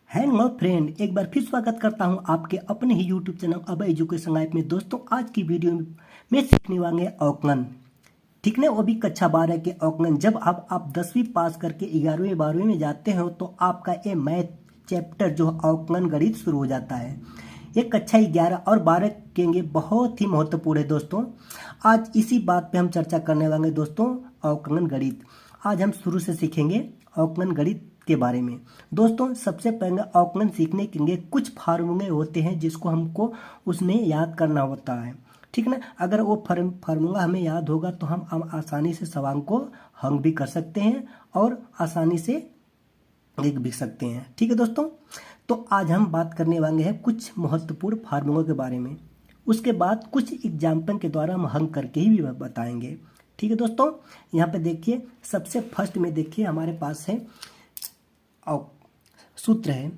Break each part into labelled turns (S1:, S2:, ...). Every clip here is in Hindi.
S1: हेलो फ्रेंड, एक बार फिर स्वागत करता हूं आपके अपने ही यूट्यूब चैनल अब एजुकेशन लाइफ में। दोस्तों, आज की वीडियो में सीखने वाले अवकलन, ठीक ना, वो भी कक्षा 12 के अवकलन। जब आप 10वीं पास करके 11वीं 12वीं में जाते हो तो आपका ये मैथ चैप्टर जो अवकलन गणित शुरू हो जाता है। ये कक्षा 11 और 12 के लिए बहुत ही महत्वपूर्ण है दोस्तों। आज इसी बात पे हम चर्चा करने वाले दोस्तों, अवकलन गणित। आज हम शुरू से सीखेंगे अवकलन गणित के बारे में। दोस्तों, सबसे पहले अवकलन सीखने के लिए कुछ फार्मूले होते हैं जिसको हमको उसमें याद करना होता है, ठीक ना। अगर वो फार्मूला हमें याद होगा तो हम आसानी से सवाल को हल भी कर सकते हैं और आसानी से लिख भी सकते हैं, ठीक है दोस्तों। तो आज हम बात करने वाले हैं कुछ महत्वपूर्ण फार्मूलों के बारे में। उसके बाद कुछ एग्जाम्पल के द्वारा हम हल करके ही भी बताएंगे, ठीक है दोस्तों। यहाँ पे देखिए, सबसे फर्स्ट में देखिए हमारे पास है सूत्र है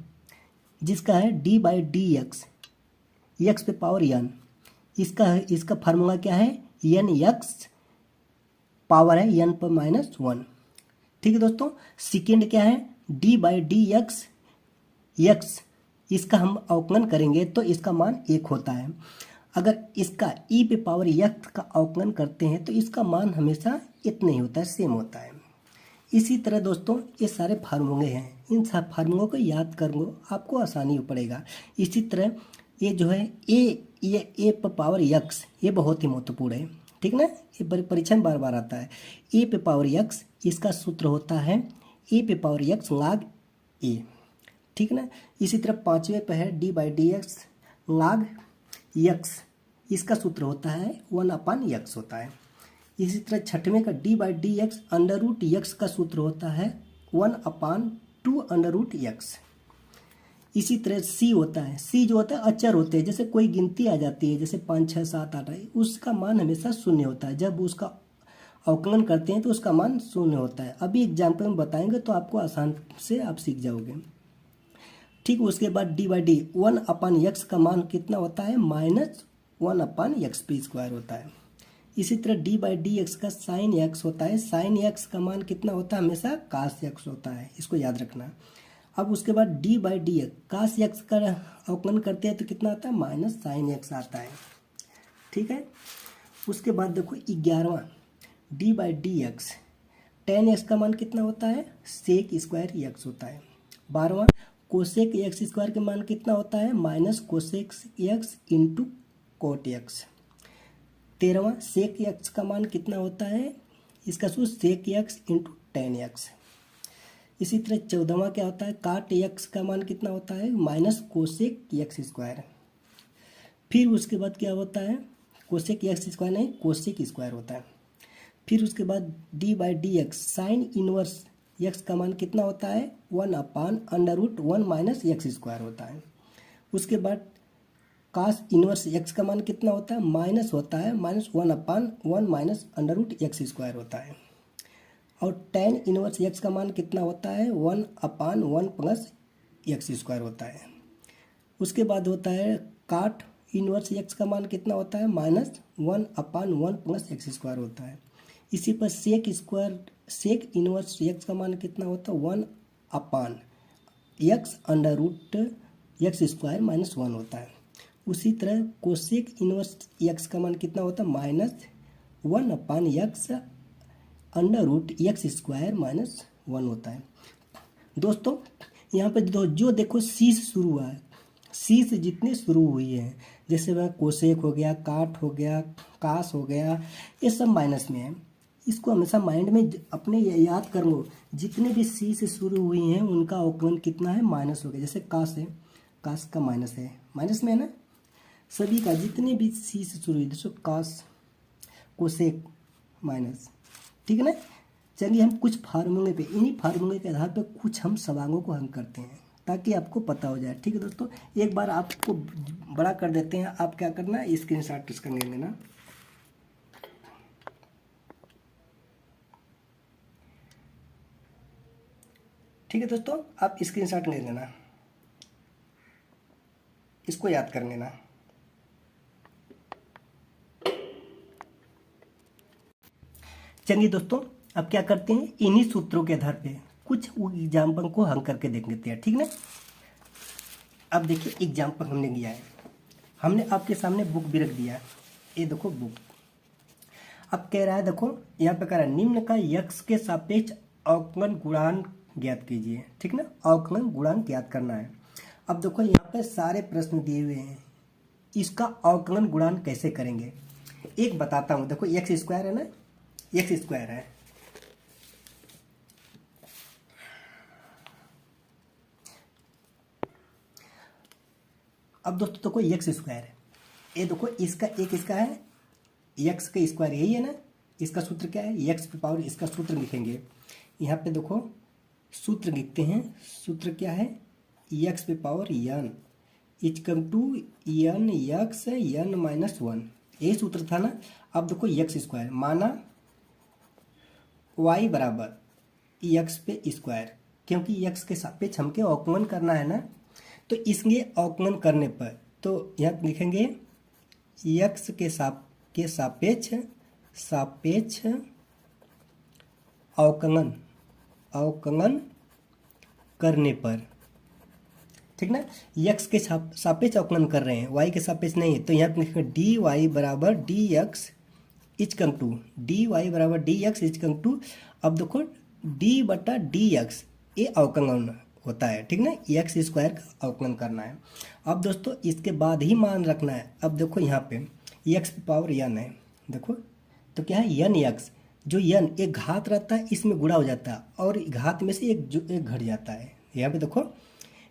S1: जिसका है d/dx, x पे पावर n। इसका फार्मूला क्या है, n x पावर है n पर -1, ठीक है दोस्तों। सेकेंड क्या है, d/dx x, इसका हम अवकलन करेंगे तो इसका मान 1 होता है। अगर इसका e पे पावर x का अवकलन करते हैं तो इसका मान हमेशा इतना ही होता है, सेम होता है। इसी तरह दोस्तों, ये सारे फार्मूले हैं, इन सब फार्मूलों को याद कर लो, आपको आसानी पड़ेगा। इसी तरह ये जो है ए पर पावर x, ये बहुत ही महत्वपूर्ण है, ठीक ना। ये परीक्षा में बार बार आता है। ए पे पावर x, इसका सूत्र होता है ए पे पावर x log a, ठीक ना। इसी तरह पाँचवें पे है d/dx log x, इसका सूत्र होता है 1/x होता है। इसी तरह छठवें का d/dx √x का सूत्र होता है 1/2√x। इसी तरह c होता है, c जो होता है अचर होते हैं, जैसे कोई गिनती आ जाती है, जैसे 5 6 7 8 है, उसका मान हमेशा 0 होता है। जब उसका अवकलन करते हैं तो उसका मान 0 होता है। अभी एग्जाम्पल में बताएंगे तो आपको आसान से आप सीख जाओगे, ठीक। उसके बाद d/d 1/x का मान कितना होता है, -1/x² होता है। इसी तरह d/dx का sin x होता है, sin x का मान कितना होता है, हमेशा cos x होता है, इसको याद रखना। अब उसके बाद d/dx cos x का अवकलन करते हैं तो कितना आता है, -sin x आता है, ठीक है। उसके बाद देखो 11वां d/dx tan x का मान कितना होता है, sec² x होता है। 12वां cosec x² का मान कितना होता है, -cosec x × cot x। 13वां sec x का मान कितना होता है, इसका सूत्र sec x × tan x। इसी तरह 14वां क्या होता है, cot x का मान कितना होता है, -cosec x²। फिर उसके बाद क्या होता है, cosec x² नहीं, cosec² होता है। फिर उसके बाद d/dx sin इनवर्स x का मान कितना होता है, 1/√1 - x² होता है। उसके बाद cos इनवर्स x का मान कितना होता है, माइनस होता है, -1/1 - √x² होता है। और tan इनवर्स x का मान कितना होता है, 1/1 + x² होता है। उसके बाद होता है cot इनवर्स x का मान कितना होता है, -1/1 + x² होता है। इसी पर sec इनवर्स x का मान कितना होता है, 1/x² - 1 होता है। उसी तरह कोसेक इनवर्स x का मान कितना होता है, -1/x√x² - 1 होता है। दोस्तों, यहाँ पे जो देखो सी से शुरू हुआ है, सी से जितने शुरू हुई है, जैसे वह कोसेक हो गया, काट हो गया, कास हो गया, ये सब माइनस में है। इसको हमेशा माइंड में अपने याद कर लो, जितने भी सी से शुरू हुई हैं उनका अवकलन कितना है, माइनस हो गया। जैसे कास है, कास का माइनस है, माइनस में है ना। सभी का जितने भी सी से शुरू हुई, जैसे कास, कोसेक, माइनस, ठीक है ना। चलिए हम कुछ फार्मूले पे, इन्हीं फार्मूले के आधार पर कुछ हम सवालों को हल करते हैं ताकि आपको पता हो जाए, ठीक है दोस्तों। एक बार आपको बड़ा कर देते हैं, आप क्या करना, स्क्रीनशॉट इसका ले लेना। ठीक है दोस्तों, आप स्क्रीनशॉट ले लेना, इसको याद कर लेना। चलिए दोस्तों, अब क्या करते हैं, इन्हीं सूत्रों के आधार पे कुछ एग्जाम्पल को हल करके देख लेते हैं, ठीक ना। अब देखिए एग्जाम्पल हमने लिया है, हमने आपके सामने बुक भी रख दिया है, ये देखो बुक। अब कह रहा है, देखो यहाँ पे कह रहा है निम्न का यक्स के सापेक्ष अवकलन गुणांक ज्ञात कीजिए, ठीक ना, अवकलन गुणांक ज्ञात करना है। अब देखो यहाँ पे सारे प्रश्न दिए हुए हैं, इसका अवकलन गुणांक कैसे करेंगे एक बताता हूँ। देखो एक्स स्क्वायर है ना, एक्स स्क्वायर है, अब दोस्तों देखो एक्स स्क्वायर है, ये देखो इसका एक इसका है एक्स का स्क्वायर, यही है ना, इसका सूत्र क्या है एक्स की पावर, इसका सूत्र लिखेंगे यहाँ पे, देखो सूत्र लिखते हैं, सूत्र क्या है एक्स पे power n is equal to n x n minus one, यही सूत्र था ना। अब देखो एक्स स्क्वायर माना वाई बराबर एक्स पे स्क्वायर, क्योंकि एक्स के सापेक्ष हमके अवकलन करना है ना, तो इसलिए अवकलन करने पर तो यहाँ पे लिखेंगे एक्स के सापेक्ष सापेक्ष अवकलन अवकलन करने पर, ठीक ना, एक्स के सापेक्ष अवकलन कर रहे हैं, वाई के सापेक्ष नहीं है, तो यहाँ पे लिखेंगे डी वाई बराबर d x is equal to, d y बराबर डी एक्स इजकम टू, अब देखो डी बटा डी एक्स ये अवकलन होता है, ठीक ना, एक्स स्क्वायर का अवकलन करना है। अब दोस्तों इसके बाद ही मान रखना है, अब देखो यहाँ पे एक्स की पावर एन है, देखो तो क्या है एन एक्स, जो एन एक घात रहता है इसमें गुणा हो जाता है और घात में से एक घट जाता है, यहाँ पे देखो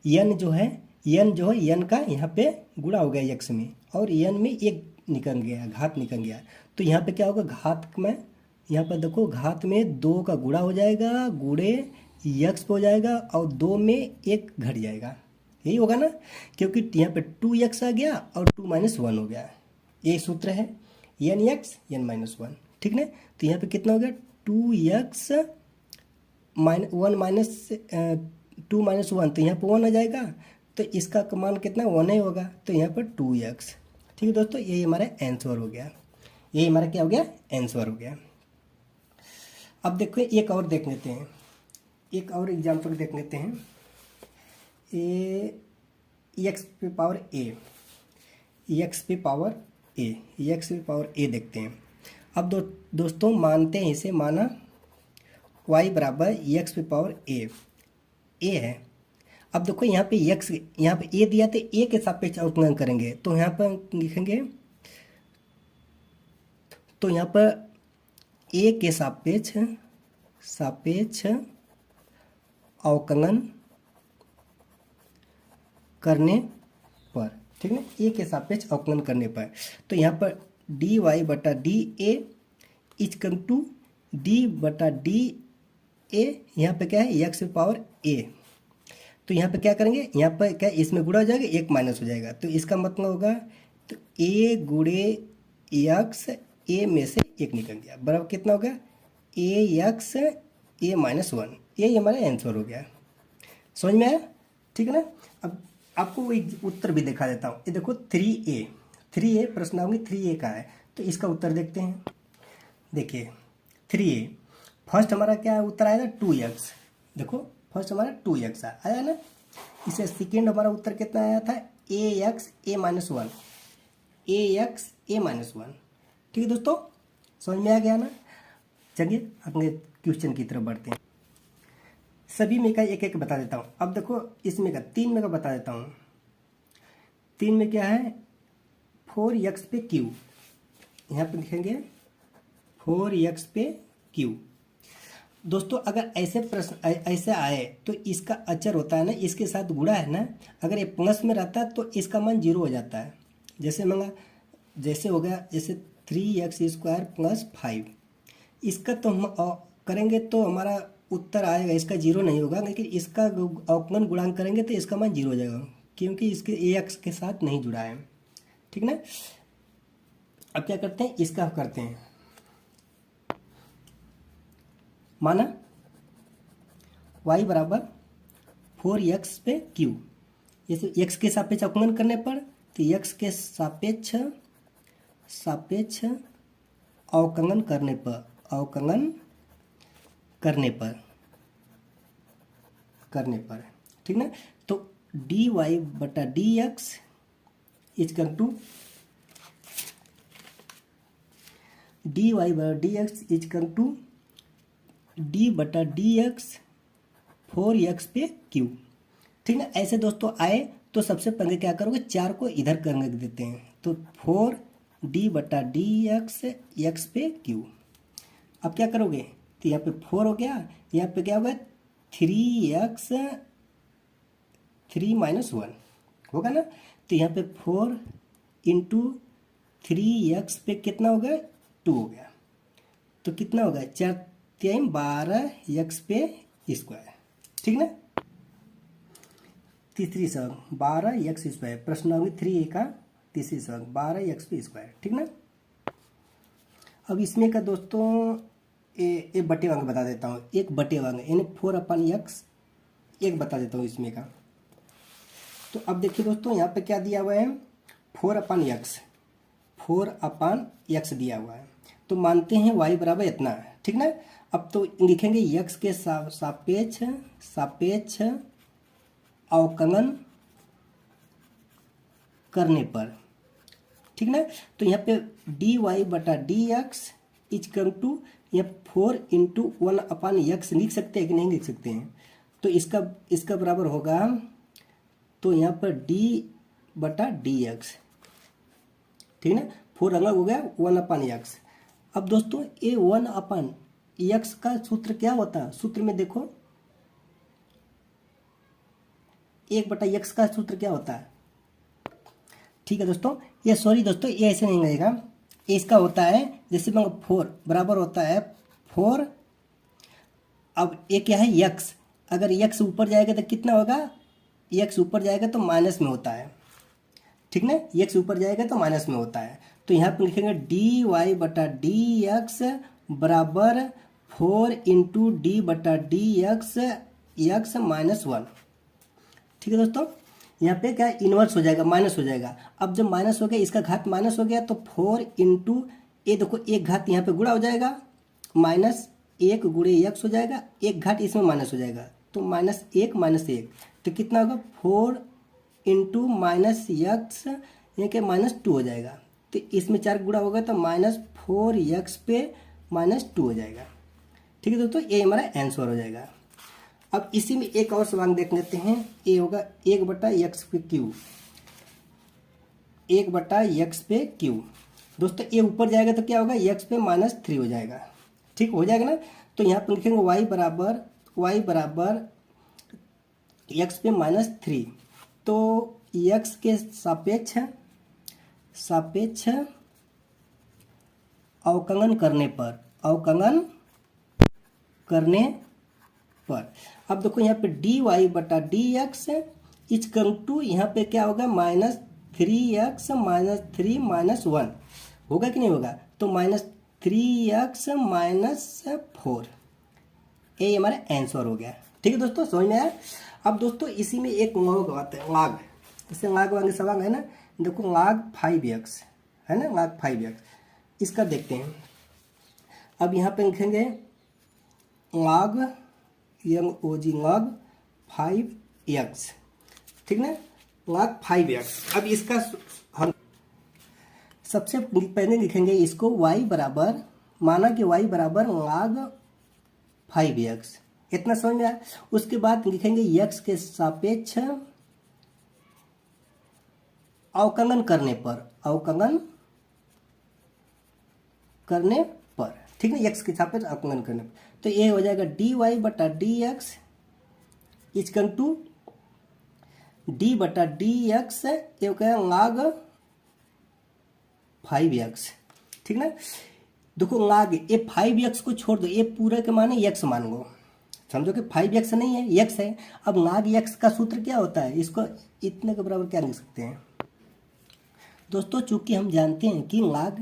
S1: एन जो है एन का यहाँ पे गुणा हो गया एक्स में और एन में एक निकल गया, घात निकल गया, तो यहाँ पे क्या होगा घात में, यहाँ पर देखो घात में दो का गुणा हो जाएगा, गुणे एक्स हो जाएगा और दो में एक घट जाएगा, यही होगा ना, क्योंकि यहाँ पे 2x आ गया और 2 माइनस 1 हो गया, ये सूत्र है एन एक्स एन माइनस 1, ठीक ना, तो यहाँ पे कितना हो गया 2x वन माइनस 2 माइनस 1, तो यहाँ पे 1 आ जाएगा, तो इसका मान कितना 1 ही होगा, तो यहाँ पर 2x, ठीक है दोस्तों, यही हमारा आंसर हो गया, यही हमारा क्या हो गया आंसर हो गया। अब देखो एक और देख लेते हैं, एक और एग्जाम्पल देख लेते हैं, एक्स पे पावर ए, एक्स पे पावर ए, एक्स पे पावर ए देखते हैं। अब दोस्तों मानते हैं इसे, माना वाई बराबर एक्स पे पावर ए है। अब देखो यहाँ पे एक्स, यहाँ पे ए दिया तो ए के सापेक्ष अवकलन करेंगे, तो यहाँ पर लिखेंगे, तो यहाँ पर ए के सापेक्ष अवकलन करने पर, ठीक है, ए के सापेक्ष अवकलन करने पर, तो यहाँ पर डी वाई बटा डी ए इजकम टू डी बटा डी ए, यहाँ पे क्या है एक्स पावर ए, तो यहाँ पे क्या करेंगे, यहाँ पर क्या इसमें गुणा हो जाएगा, एक माइनस हो जाएगा, तो इसका मतलब होगा तो ए गुणे एक्स, ए में से एक निकल गया, बराबर कितना हो गया ए एक्स ए माइनस 1, यही हमारा आंसर हो गया, समझ में आया, ठीक है ना। अब आपको वो उत्तर भी दिखा देता हूँ, ये देखो 3a प्रश्नावली 3a का है, तो इसका उत्तर देखते हैं। देखिए 3a फर्स्ट हमारा क्या उत्तर आया था 2x, देखो फर्स्ट हमारा 2x आया ना, इसे सेकेंड हमारा उत्तर कितना आया था ax a minus 1, ax a minus 1, ठीक है दोस्तों, समझ में आ गया ना। चलिए अपने क्वेश्चन की तरफ बढ़ते हैं, सभी में का एक एक बता देता हूँ। अब देखो इसमें का 3 में का बता देता हूँ, 3 में क्या है 4x पे q, यहाँ पे लिखेंगे 4x पे q। दोस्तों अगर ऐसे प्रश्न ऐसे आए तो इसका अचर होता है ना, इसके साथ गुणा है ना, अगर ये प्लस में रहता है तो इसका मान 0 हो जाता है, जैसे मंगा जैसे हो गया जैसे 3x स्क्वायर प्लस 5, इसका तो हम करेंगे तो हमारा उत्तर आएगा, इसका 0 नहीं होगा, लेकिन इसका अवकलन गुणांक करेंगे तो इसका मान 0 हो जाएगा, क्योंकि इसके ax के साथ नहीं जुड़ा है, ठीक ना। अब क्या करते हैं, इसका करते हैं, माना y बराबर 4x पे q, जैसे x के सापेक्ष अवकलन करने पर तो x के सापेक्ष अवकलन करने पर ठीक ना, तो डी वाई बटा D x is equal to d Y बटा D x is equal to D बटा डी एक्स 4x पे क्यू। ठीक ना। ऐसे दोस्तों आए तो सबसे पहले क्या करोगे, 4 को इधर करने देते हैं, तो 4d बटा डी एक्स पे क्यू। अब क्या करोगे, तो यहाँ पे 4 हो गया, यहाँ पे क्या होगा 3x 3 - 1 होगा ना। तो यहाँ पे 4 इंटू 3x पे कितना हो गया 2 हो गया, तो कितना होगा 4 3 12x पे स्क्वायर। ठीक ना। तीसरी सवाल 12x स्क्वायर, प्रश्न होगी 3A का तीसरी सवाल 12x पे स्क्वायर। ठीक ना। अब इसमें का दोस्तों एक बटे वांग बता देता हूँ, एक बटे वांग यानी 4/x एक बता देता हूँ इसमें का। तो अब देखिए दोस्तों यहाँ पे क्या दिया हुआ है 4/x दिया हुआ है, तो मानते हैं y बराबर इतना है। ठीक ना। अब तो लिखेंगे x के सापेक्ष अवकलन करने पर। ठीक ना। तो यहाँ पे डी वाई बटा डी एक्स इजकल टू यहाँ 4 इंटू 1/x लिख सकते हैं कि नहीं लिख सकते हैं, तो इसका बराबर होगा, तो यहाँ पर d बटा डी एक्स। ठीक ना। 4 अलग हो गया 1/x। अब दोस्तों ये 1/x का सूत्र क्या होता है, सूत्र में देखो 1/x का सूत्र क्या होता है। ठीक है दोस्तों, ये सॉरी दोस्तों ये ऐसे नहीं रहेगा, इसका होता है जैसे 4 बराबर होता है 4, अब ये क्या है x, अगर x ऊपर जाएगा तो कितना होगा, x ऊपर जाएगा तो माइनस में होता है। ठीक ना। x ऊपर जाएगा तो माइनस में होता है, तो यहाँ पे लिखेंगे डी वाई बटा डी एक्स बराबर 4 इंटू डी बटा डी एक्स -1। ठीक है दोस्तों, यहाँ पे क्या इन्वर्स हो जाएगा, माइनस हो जाएगा। अब जब माइनस हो गया, इसका घात माइनस हो गया, तो 4 इंटू ये देखो एक घात यहाँ पे गुणा हो जाएगा, -1 गुणे x हो जाएगा, एक घात इसमें माइनस हो जाएगा, तो -1 -1, तो कितना होगा 4 इंटू -x यानी कि -2 हो जाएगा, तो इसमें 4 गुणा होगा तो -4x पे -2 हो जाएगा। ठीक है दोस्तों, ये हमारा आंसर हो जाएगा। अब इसी में एक और सवाल देख लेते हैं, ये होगा 1/x पे क्यू, 1/x पे क्यू। दोस्तों ये ऊपर जाएगा तो क्या होगा x पे -3 हो जाएगा। ठीक हो जाएगा ना। तो यहाँ पर लिखेंगे y बराबर x पे -3, तो x के सापेक्ष अवकलन करने पर अब देखो यहाँ पे डी वाई बटा डी एक्स इजकल टू यहाँ पे क्या होगा -3x -3 -1 होगा कि नहीं होगा, तो -3x -4, ये हमारा आंसर हो गया। ठीक है दोस्तों, समझ में आया। अब दोस्तों इसी में एक लॉग आता है, लॉग, इससे लॉग वाले सवाल है ना, देखो log 5x है ना, log 5x, इसका देखते हैं। अब यहाँ पे लिखेंगे log log 5x। ठीक ना, log 5x। अब इसका हम सबसे पहले लिखेंगे इसको y बराबर, माना कि y बराबर log 5x, इतना समझ में आया। उसके बाद लिखेंगे x के सापेक्ष अवकलन करने पर, ठीक है, x के सापेक्ष अवकलन करने पर, तो ये हो जाएगा डी वाई बटा D x is equal to D बटा डी एक्स, ये हो गया log 5x। ठीक ना। देखो log ये 5x को छोड़ दो, ये पूरे के माने x मान लो, समझो कि 5x नहीं है x है। अब log x का सूत्र क्या होता है, इसको इतने के बराबर क्या लिख सकते हैं दोस्तों, चूंकि हम जानते हैं कि log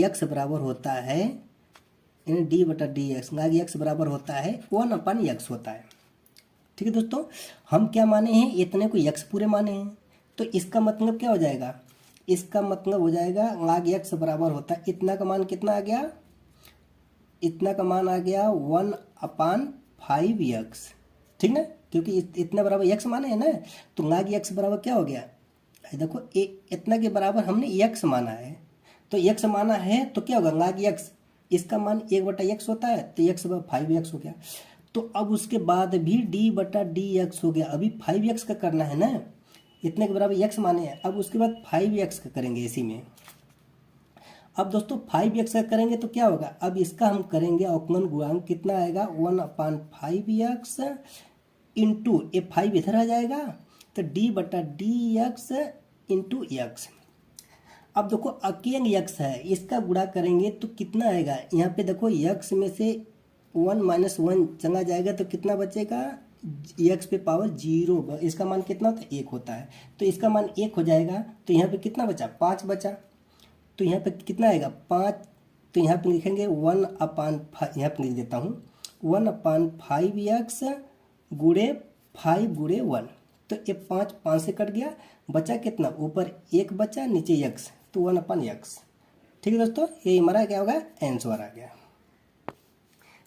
S1: x बराबर होता है यानी डी बटा डी एक्स, log x बराबर होता है 1/x होता है। ठीक है दोस्तों, हम क्या माने हैं, इतने को x पूरे माने हैं, तो इसका मतलब क्या हो जाएगा, इसका मतलब हो जाएगा log x बराबर होता है, इतना का मान कितना आ गया, इतना का मान आ गया 1/x 5x, ठीक ना, क्योंकि इतना बराबर x माना है ना, तो log x बराबर क्या हो गया, देखो इतना के बराबर हमने x माना है, तो x माना है तो क्या होगा log x, इसका मान 1/x होता है, तो x बराबर 5x हो गया। तो अब उसके बाद भी d/dx हो गया, अभी 5x का करना है ना, इतने के बराबर x माने हैं, अब उसके बाद 5x का करेंगे इसी में। अब दोस्तों 5x का करेंगे तो क्या होगा, अब इसका हम करेंगे अवकलन गुणांक, कितना आएगा 1/5x इंटू ये 5 इधर आ जाएगा, तो d/dx इंटू x। अब देखो अकेले x है, इसका गुणा करेंगे तो कितना आएगा, यहाँ पे देखो x में से 1 - 1 चला जाएगा तो कितना बचेगा, x पे पावर 0, इसका मान कितना होता है 1 होता है, तो इसका मान 1 हो जाएगा, तो यहाँ पे कितना बचा 5 बचा, तो यहाँ पे कितना आएगा 5, तो यहाँ पे लिखेंगे 1/5, यहाँ पे लिख देता हूँ 1/5x गुणे 5 गुणे 1, तो ये 5 से कट गया, बचा कितना, ऊपर 1 बचा, नीचे x, तो 1/x। ठीक है दोस्तों, ये हमारा क्या होगा आंसर आ गया।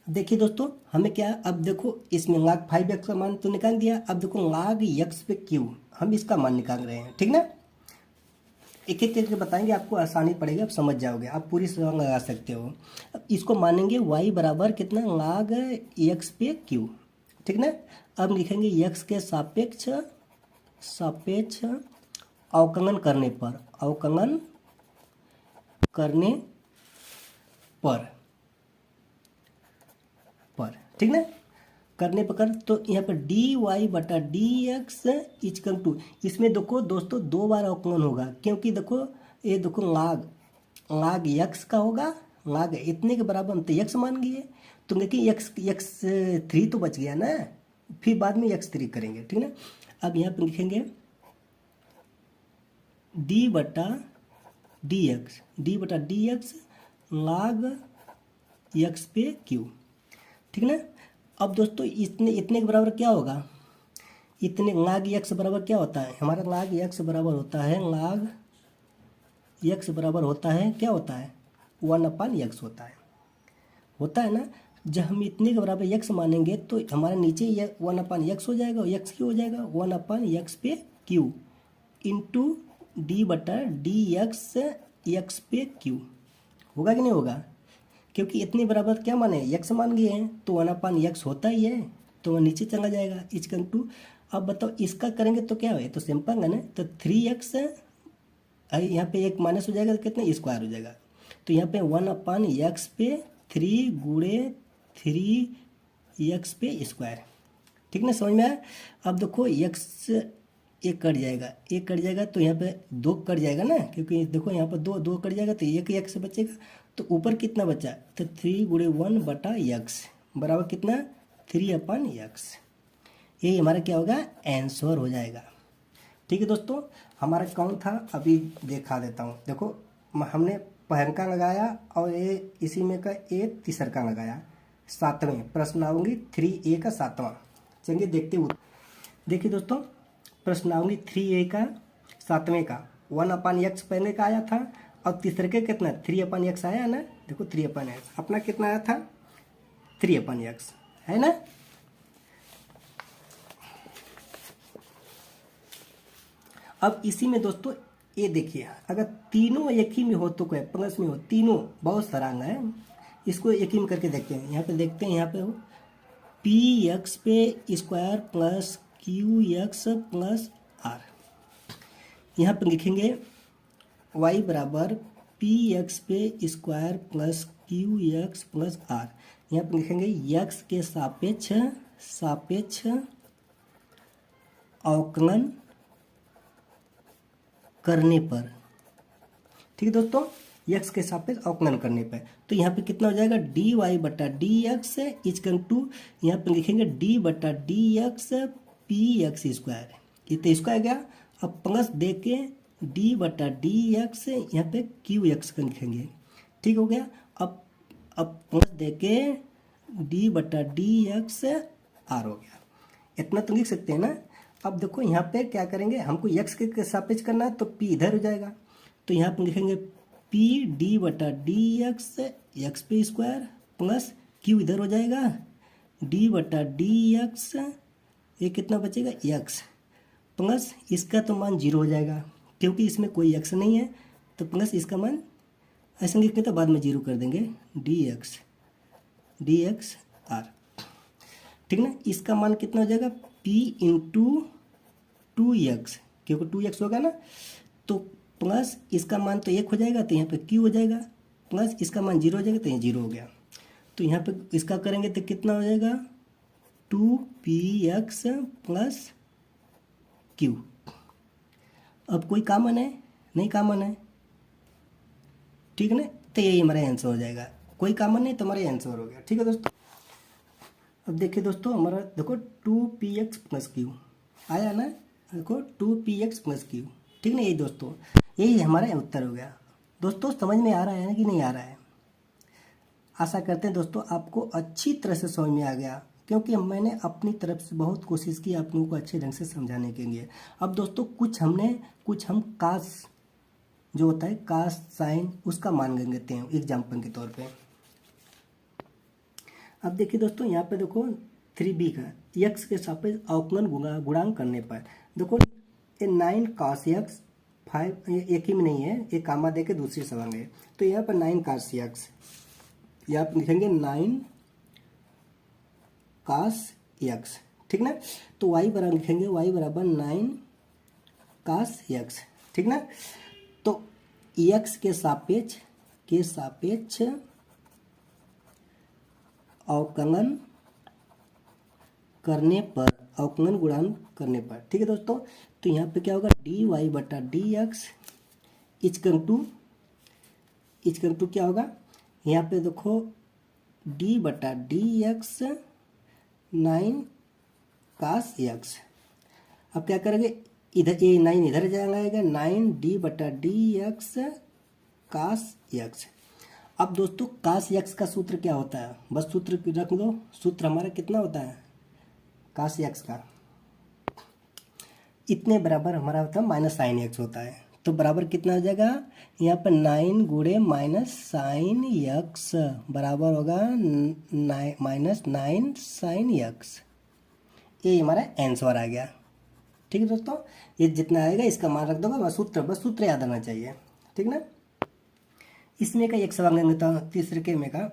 S1: देखिए दोस्तों हमें क्या, अब देखो इसमें log 5x का मान तो निकाल दिया, अब देखो log x पे q हम इसका मान निकाल रहे हैं, ठीक ना, एक एक करके बताएंगे, आपको आसानी पड़ेगी, आप समझ जाओगे, आप पूरी सवाल लगा सकते हो। अब इसको मानेंगे y बराबर कितना log x पे q, ठीक ना। अब लिखेंगे x के सापेक्ष अवकलन करने पर ठीक ना, करने पर कर, तो यहाँ पर dy/dx इजकल टू, इसमें देखो दोस्तों 2 बार अवकलन होगा, क्योंकि देखो ये देखो log x का होगा, log इतने के बराबर हम तो x मान गए, तो देखिए x3 तो बच गया ना, फिर बाद में x3 करेंगे, ठीक ना। अब यहाँ पर लिखेंगे d/dx log x पे q, ठीक ना। अब दोस्तों इतने के बराबर क्या होगा, इतने log x बराबर क्या होता है, हमारा log x बराबर होता है, log x बराबर होता है, क्या होता है 1/x होता है ना। जब हम इतने के बराबर x मानेंगे तो हमारा नीचे ये 1/x हो जाएगा, और x क्यों हो जाएगा 1/x पे q इंटू d/dx x पे q, होगा कि नहीं होगा, क्योंकि इतने बराबर क्या माने x मान गए हैं, तो 1/x होता ही है, तो वह नीचे चला जाएगा इजकल टू। अब बताओ इसका करेंगे तो क्या है, तो सिंपल है ना, तो 3x यहाँ पे एक माइनस हो जाएगा तो कितना स्क्वायर हो जाएगा, तो यहाँ पे 1/x पे 3 गुणे 3x पे स्क्वायर, ठीक ना, समझ में आया। अब देखो x एक कट जाएगा, तो यहाँ पे 2 कट जाएगा ना, क्योंकि देखो यहाँ पर 2 कट जाएगा, तो एक x बचेगा, तो ऊपर कितना बचा, तो 3 गुणे 1/x बराबर कितना 3/x, ये हमारा क्या होगा आंसर हो जाएगा। ठीक है दोस्तों, हमारा कौन था अभी दिखा देता हूँ, देखो हमने पहलका लगाया और ये इसी में का ये तीसरका लगाया, 7वें प्रश्नावली 3A का 7वां, चलिए देखते हुए। देखिए दोस्तों प्रश्नावली 3A का 7वें का 1/x पहले का आया था, और तीसरे के कितना 3/x आया ना, देखो 3/x अपना कितना आया था 3/x है ना। अब इसी में दोस्तों ये देखिए, अगर तीनों एक ही में हो तो कोई प्लस में हो, तीनों बहुत सारा अंग है, इसको एक ही में करके देखते हैं। यहाँ पे देखते हैं, यहाँ पे हो px पे square plus qx plus r, यहाँ पे लिखेंगे y बराबर px पे square plus qx plus r, यहाँ पे लिखेंगे x के सापेक्ष अवकलन करने पर, ठीक है दोस्तों, x के सापेक्ष अवकलन करने पर, तो यहाँ पे कितना हो जाएगा dy/dx इजकल टू, यहाँ पे लिखेंगे d/dx px स्क्वायर, ये तो इसका आ गया। अब प्लस दे के d/dx यहाँ पे qx का लिखेंगे, ठीक हो गया। अब प्लस दे के d/dx r हो गया, इतना तो लिख सकते हैं ना। अब देखो यहाँ पे क्या करेंगे, हमको x के सापेक्ष करना है, तो p इधर हो जाएगा, तो यहाँ पे लिखेंगे p d/dx x पे स्क्वायर प्लस q इधर हो जाएगा, डी बटा डी एक्स, ये कितना बचेगा एक्स, प्लस इसका तो मान 0 हो जाएगा क्योंकि इसमें कोई एक्स नहीं है, तो प्लस इसका मान ऐसे लिख के तो बाद में 0 कर देंगे, डी एक्स आर, ठीक ना। इसका मान कितना हो जाएगा p इंटू 2x, क्योंकि 2x होगा ना, तो प्लस इसका मान तो 1 हो जाएगा तो यहाँ पे q हो जाएगा, प्लस इसका मान 0 हो जाएगा तो यहाँ 0 हो गया। तो यहाँ पे इसका करेंगे तो कितना हो जाएगा 2px प्लस q। अब कोई कॉमन है नहीं, कॉमन है, ठीक है ना, तो यही हमारा आंसर हो जाएगा। कोई कॉमन नहीं तो हमारा आंसर हो गया, ठीक है दोस्तों। अब देखिए दोस्तों, हमारा देखो 2px प्लस क्यू आया ना, देखो 2px प्लस क्यू, ठीक ना, यही दोस्तों, यही हमारा उत्तर हो गया। दोस्तों समझ में आ रहा है ना कि नहीं आ रहा है? आशा करते हैं दोस्तों आपको अच्छी तरह से समझ में आ गया, क्योंकि मैंने अपनी तरफ से बहुत कोशिश की आप लोगों को अच्छे ढंग से समझाने के लिए। अब दोस्तों कुछ हम कास जो होता है कास साइन, उसका मान लेते हैं एग्जाम्पल के तौर पे। अब देखिए दोस्तों, यहाँ पे देखो 3b का x के सापेक्ष अवकलन गुणांक करने पर देखो ये 9 cos x 5, एक ही में नहीं है, एक कामा दे के दूसरी सवाल है, तो यहाँ पर 9 cos x, यहाँ पर लिखेंगे 9 cos x, ठीक ना। तो y बराबर लिखेंगे y बराबर 9 cos x, ठीक ना। तो x के सापेक्ष अवकलन करने पर, अवकलन गुणांक करने पर, ठीक है दोस्तों। तो यहाँ पे क्या होगा डी वाई बटा डी एक्स इजकल टू क्या होगा, यहाँ पे देखो डी बटा डी एक्स 9 cos x। अब क्या करेंगे, इधर ये 9 इधर जाएगा, 9 डी बटा डी एक्स cos x। अब दोस्तों cos x का सूत्र क्या होता है, बस सूत्र रख दो, सूत्र हमारा कितना होता है cos x का, इतने बराबर हमारा होता है माइनस साइन x होता है, तो बराबर कितना हो जाएगा, यहाँ पर 9 गुणे माइनस साइन x बराबर होगा माइनस 9 साइन x। ये हमारा आंसर आ गया, ठीक है दोस्तों। ये जितना आएगा इसका मान रख दोगे, बस सूत्र याद आना चाहिए, ठीक ना। इसमें का एक सवाल लेंगे तो तीसरे के में का,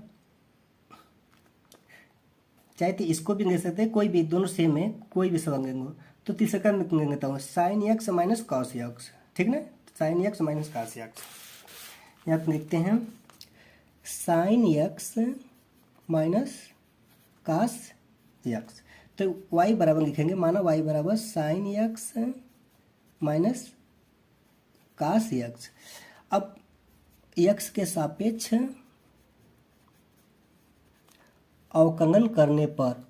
S1: चाहे तो इसको भी ले सकते हैं, कोई भी, दोनों सेम है, कोई भी सवाल लेंगे तो तीसरे का में लेता हूँ sign X minus cos x, ठीक ना, sign X minus cos x. यहाँ पे लिखते हैं sign X minus cos x, तो y बराबर लिखेंगे, माना y बराबर sign X minus cos x. अब x के सापेक्ष अवकलन करने पर,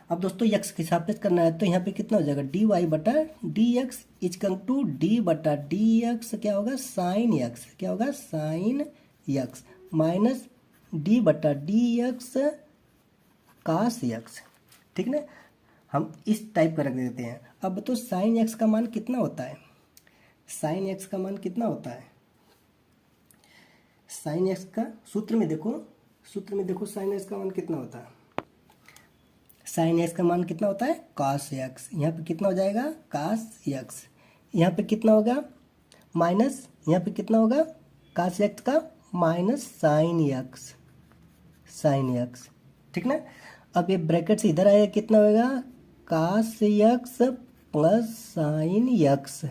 S1: अब दोस्तों x के सापेक्ष करना है तो यहाँ पे कितना हो जाएगा डी वाई बटा D x is equal to D बटा डी एक्स क्या होगा साइन एक्स, क्या होगा साइन एक्स माइनस डी बटा डी एक्स कास एक्स, ठीक ना। हम इस टाइप का रख देते हैं। अब तो साइन एक्स का मान कितना होता है, साइन एक्स का मान कितना होता है, साइन एक्स का सूत्र में देखो साइन एक्स का मान कितना होता है, साइन एक्स का मान कितना होता है कास एक्स, यहाँ पे कितना हो जाएगा कास एक्स, यहाँ पे कितना होगा माइनस, यहाँ पे कितना होगा कास एक्स का माइनस साइन एक्स, ठीक ना। अब ये ब्रैकेट से इधर आएगा, कितना होगा कास एक्स प्लस साइन एक्स,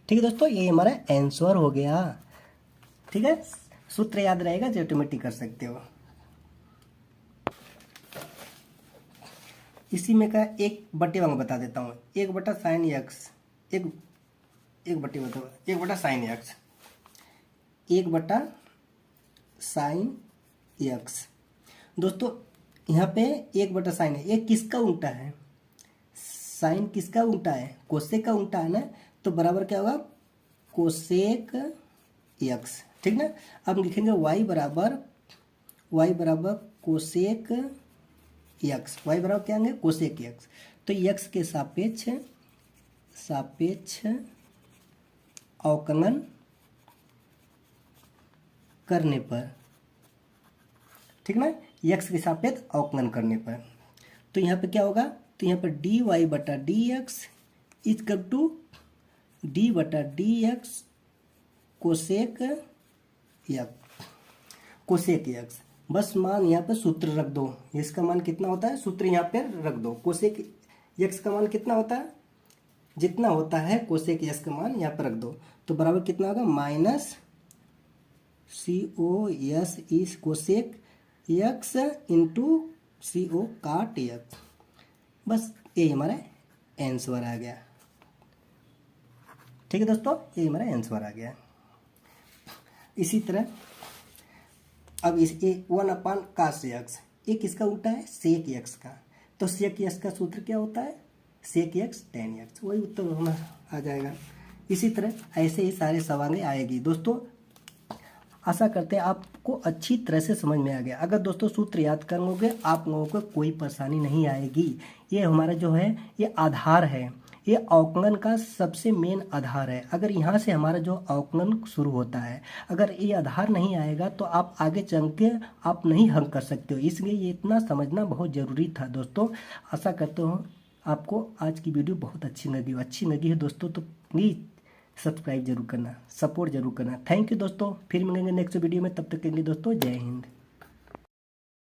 S1: ठीक है दोस्तों, ये हमारा आंसर हो गया, ठीक है। सूत्र याद रहेगा जो ऑटोमेटिक कर सकते हो। इसी में का एक बटे वाला बता देता हूँ, 1 बटा साइन एक्स, एक बटा साइन एक्स, 1 बटा साइन एक्स। दोस्तों यहाँ पे 1 बटा साइन है, ये किसका उल्टा है, साइन किसका उल्टा है, कोसेक का उल्टा है ना, तो बराबर क्या होगा कोसेक एक्स, ठीक ना। अब लिखेंगे y बराबर कोसेक एक्स, y बराबर क्या होंगे कोसेक एक्स, तो x के सापेक्ष अवकलन करने पर ठीक ना, एक्स के सापेक्ष अवकलन करने पर। तो यहाँ पे क्या होगा, तो यहाँ पर डी वाई बटा D x equal to D बटा D x cosec x, cosec x. बस मान यहाँ पर सूत्र रख दो, इसका मान कितना होता है, सूत्र यहाँ पर रख दो। कोसेक एक्स का मान कितना होता है, जितना होता है कोसेक एक्स का मान यहाँ पर रख दो। तो बराबर कितना होगा, माइनस सी ओ एस इस कोसेक एक्स इंटू सी ओ काट एक्स। बस ये हमारा आंसर आ गया। ठीक है दोस्तों, ये हमारा आंसर आ गया। इसी तरह अब इस ए 1/cos एक्स, एक इसका उल्टा है सेक एक्स का, तो सेक एक्स का सूत्र क्या होता है, सेक एक्स tan एक्स, वही उत्तर हमारा आ जाएगा। इसी तरह ऐसे ही सारे सवालें आएगी। दोस्तों आशा करते हैं आपको अच्छी तरह से समझ में आ गया। अगर दोस्तों सूत्र याद कर लोगे आप लोगों को कोई परेशानी नहीं आएगी। ये हमारा जो है ये आधार है, ये अवकलन का सबसे मेन आधार है। अगर यहाँ से हमारा जो अवकलन शुरू होता है, अगर ये आधार नहीं आएगा तो आप आगे चल के आप नहीं हल कर सकते हो। इसलिए ये इतना समझना बहुत ज़रूरी था दोस्तों। आशा करते हो आपको आज की वीडियो बहुत अच्छी लगी है दोस्तों, तो प्लीज़ सब्सक्राइब जरूर करना, सपोर्ट जरूर करना। थैंक यू दोस्तों, फिर मिलेंगे नेक्स्ट वीडियो में, तब तक के लिए दोस्तों जय हिंद।